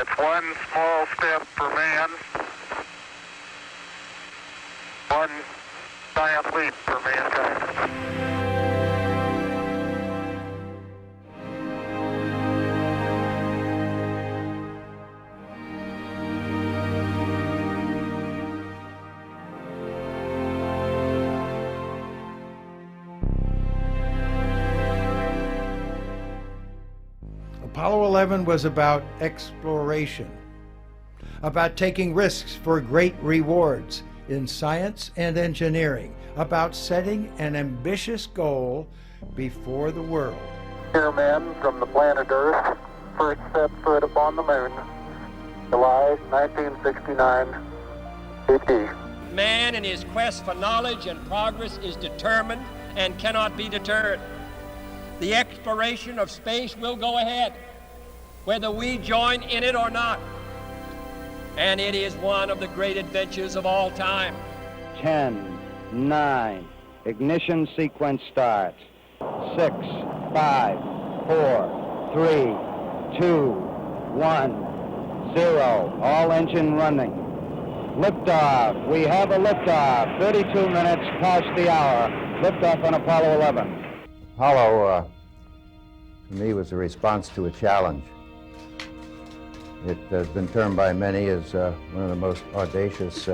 That's one small step for man, one giant leap for mankind. Apollo 11 was about exploration, about taking risks for great rewards in science and engineering, about setting an ambitious goal before the world. Here, men from the planet Earth first set foot upon the moon, July 1969 AD. Man in his quest for knowledge and progress is determined and cannot be deterred. The exploration of space will go ahead, whether we join in it or not. And it is one of the great adventures of all time. 10, 9, ignition sequence starts. 6, 5, 4, 3, 2, 1, 0. All engine running. Liftoff. We have a liftoff. 32 minutes past the hour. Liftoff on Apollo 11. Apollo, to me, was a response to a challenge. It has been termed by many as one of the most audacious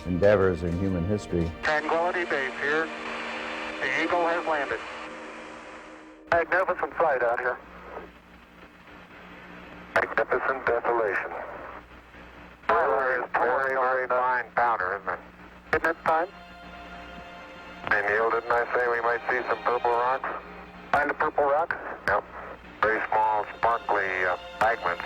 endeavors in human history. Tranquility Base here. The Eagle has landed. Magnificent sight out here. Magnificent desolation. There is very, very fine powder, isn't it? Isn't it fine? Hey, Neil, didn't I say we might see some purple rocks? Find the purple rocks? Yep. Very small, sparkly fragments.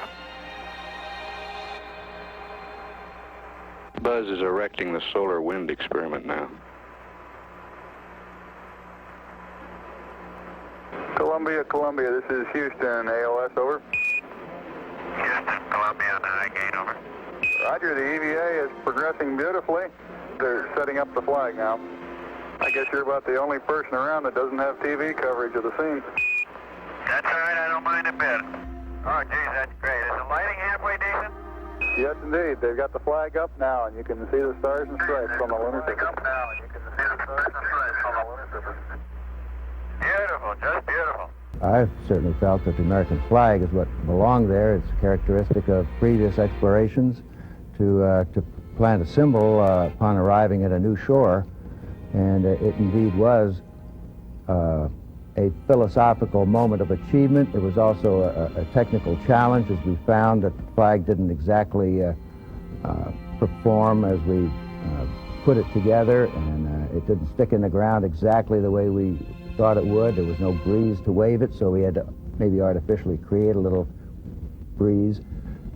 Buzz is erecting the solar wind experiment now. Columbia, this is Houston, AOS, over. Houston, Columbia, Highgate, over. Roger, the EVA is progressing beautifully. They're setting up the flag now. I guess you're about the only person around that doesn't have TV coverage of the scene. That's all right, I don't mind a bit. Oh, geez, that's great. Is the lighting halfway decent? Yes, indeed. They've got the flag up now, and you can see the stars and stripes on the lunar surface. Up now, and you can see the stars and stripes on the lunar surface. Beautiful, just beautiful. I've certainly felt that the American flag is what belonged there. It's a characteristic of previous explorations to plant a symbol upon arriving at a new shore, and it indeed was a philosophical moment of achievement. It was also a technical challenge, as we found that the flag didn't exactly perform as we put it together, and it didn't stick in the ground exactly the way we thought it would. There was no breeze to wave it, so we had to maybe artificially create a little breeze.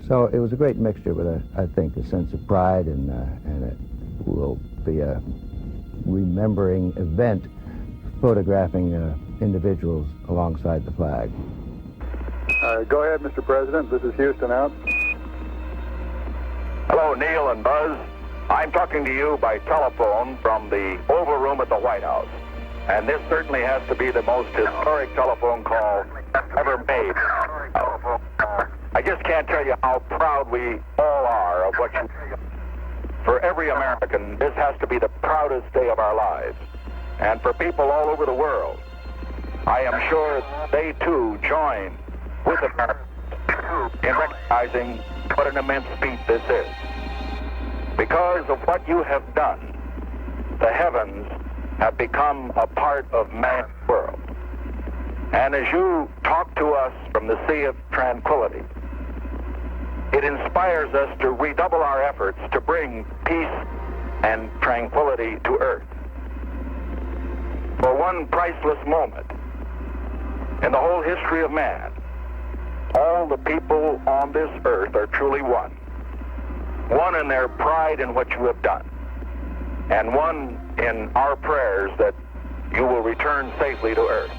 So it was a great mixture with, I think, a sense of pride, and it will be a remembering event, photographing individuals alongside the flag. Go ahead, Mr. President. This is Houston out. Hello, Neil and Buzz. I'm talking to you by telephone from the Oval Room at the White House. And this certainly has to be the most historic telephone call ever made. I just can't tell you how proud we all are of what you do. For every American, this has to be the proudest day of our lives. And for people all over the world, I am sure they too join with America in recognizing what an immense feat this is. Because of what you have done, the heavens have become a part of man's world. And as you talk to us from the Sea of Tranquility, it inspires us to redouble our efforts to bring peace and tranquility to Earth. For one priceless moment in the whole history of man, all the people on this earth are truly one. One in their pride in what you have done, and one in our prayers that you will return safely to Earth.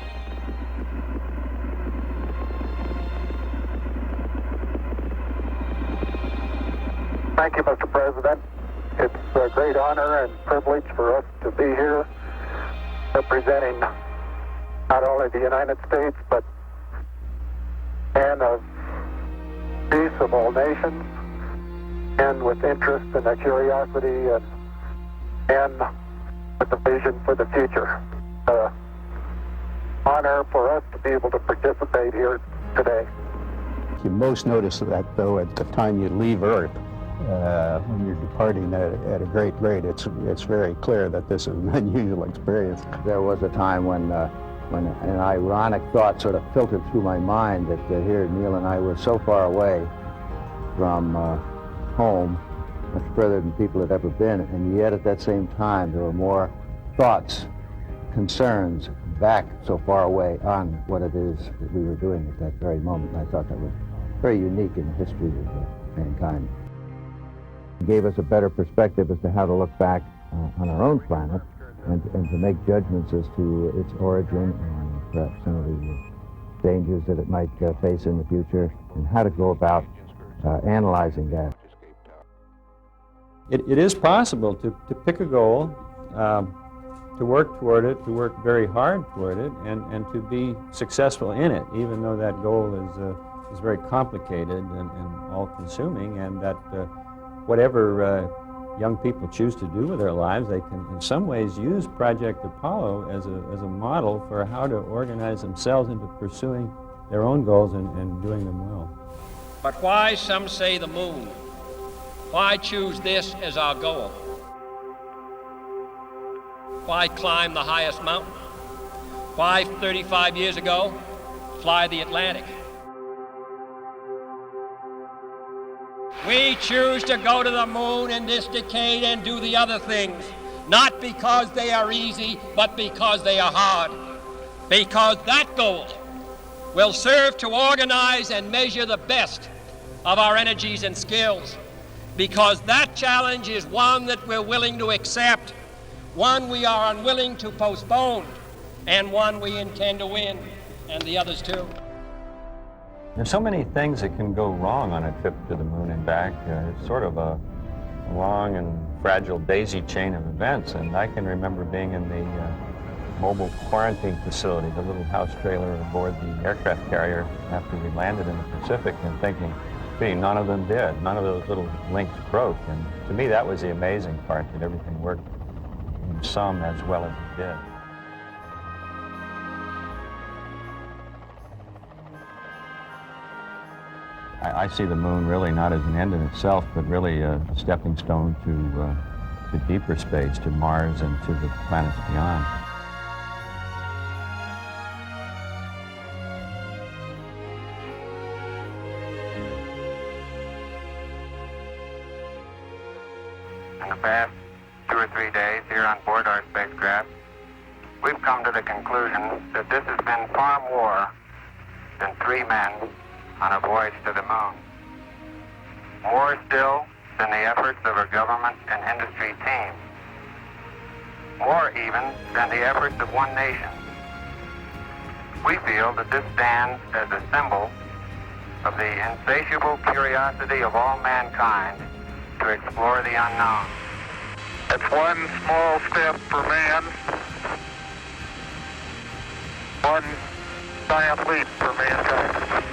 Thank you, Mr. President. It's a great honor and privilege for us to be here representing not only the United States, but men of of all nations, and with interest and a curiosity and with a vision for the future. Honor for us to be able to participate here today. You most notice that, though, at the time you leave Earth, when you're departing at a great rate. It's very clear that this is an unusual experience. There was a time when an ironic thought sort of filtered through my mind that here Neil and I were so far away from home, much further than people had ever been, and yet at that same time there were more thoughts, concerns back so far away on what it is that we were doing at that very moment. And I thought that was very unique in the history of mankind. It gave us a better perspective as to how to look back on our own planet and to make judgments as to its origin and perhaps some of the dangers that it might face in the future and how to go about analyzing that. It is possible to pick a goal, to work toward it, to work very hard toward it, and to be successful in it, even though that goal is very complicated and all-consuming, and that whatever young people choose to do with their lives, they can in some ways use Project Apollo as a model for how to organize themselves into pursuing their own goals and doing them well. But why, some say, the moon? Why choose this as our goal? Why climb the highest mountain? Why, 35 years ago, fly the Atlantic? We choose to go to the moon in this decade and do the other things, not because they are easy, but because they are hard. Because that goal will serve to organize and measure the best of our energies and skills. Because that challenge is one that we're willing to accept, one we are unwilling to postpone, and one we intend to win, and the others too. There's so many things that can go wrong on a trip to the moon and back. It's sort of a long and fragile daisy chain of events, and I can remember being in the mobile quarantine facility, the little house trailer aboard the aircraft carrier after we landed in the Pacific, and thinking, gee, none of them did. None of those little links broke. And to me, that was the amazing part, that everything worked in sum as well as it did. I see the moon really not as an end in itself, but really a stepping stone to deeper space, to Mars and to the planets beyond. In the past 2 or 3 days here on board our spacecraft, we've come to the conclusion that this has been far more than 3 men on a voyage to the moon. More still than the efforts of a government and industry team. More even than the efforts of one nation. We feel that this stands as a symbol of the insatiable curiosity of all mankind to explore the unknown. It's one small step for man, one giant leap for mankind.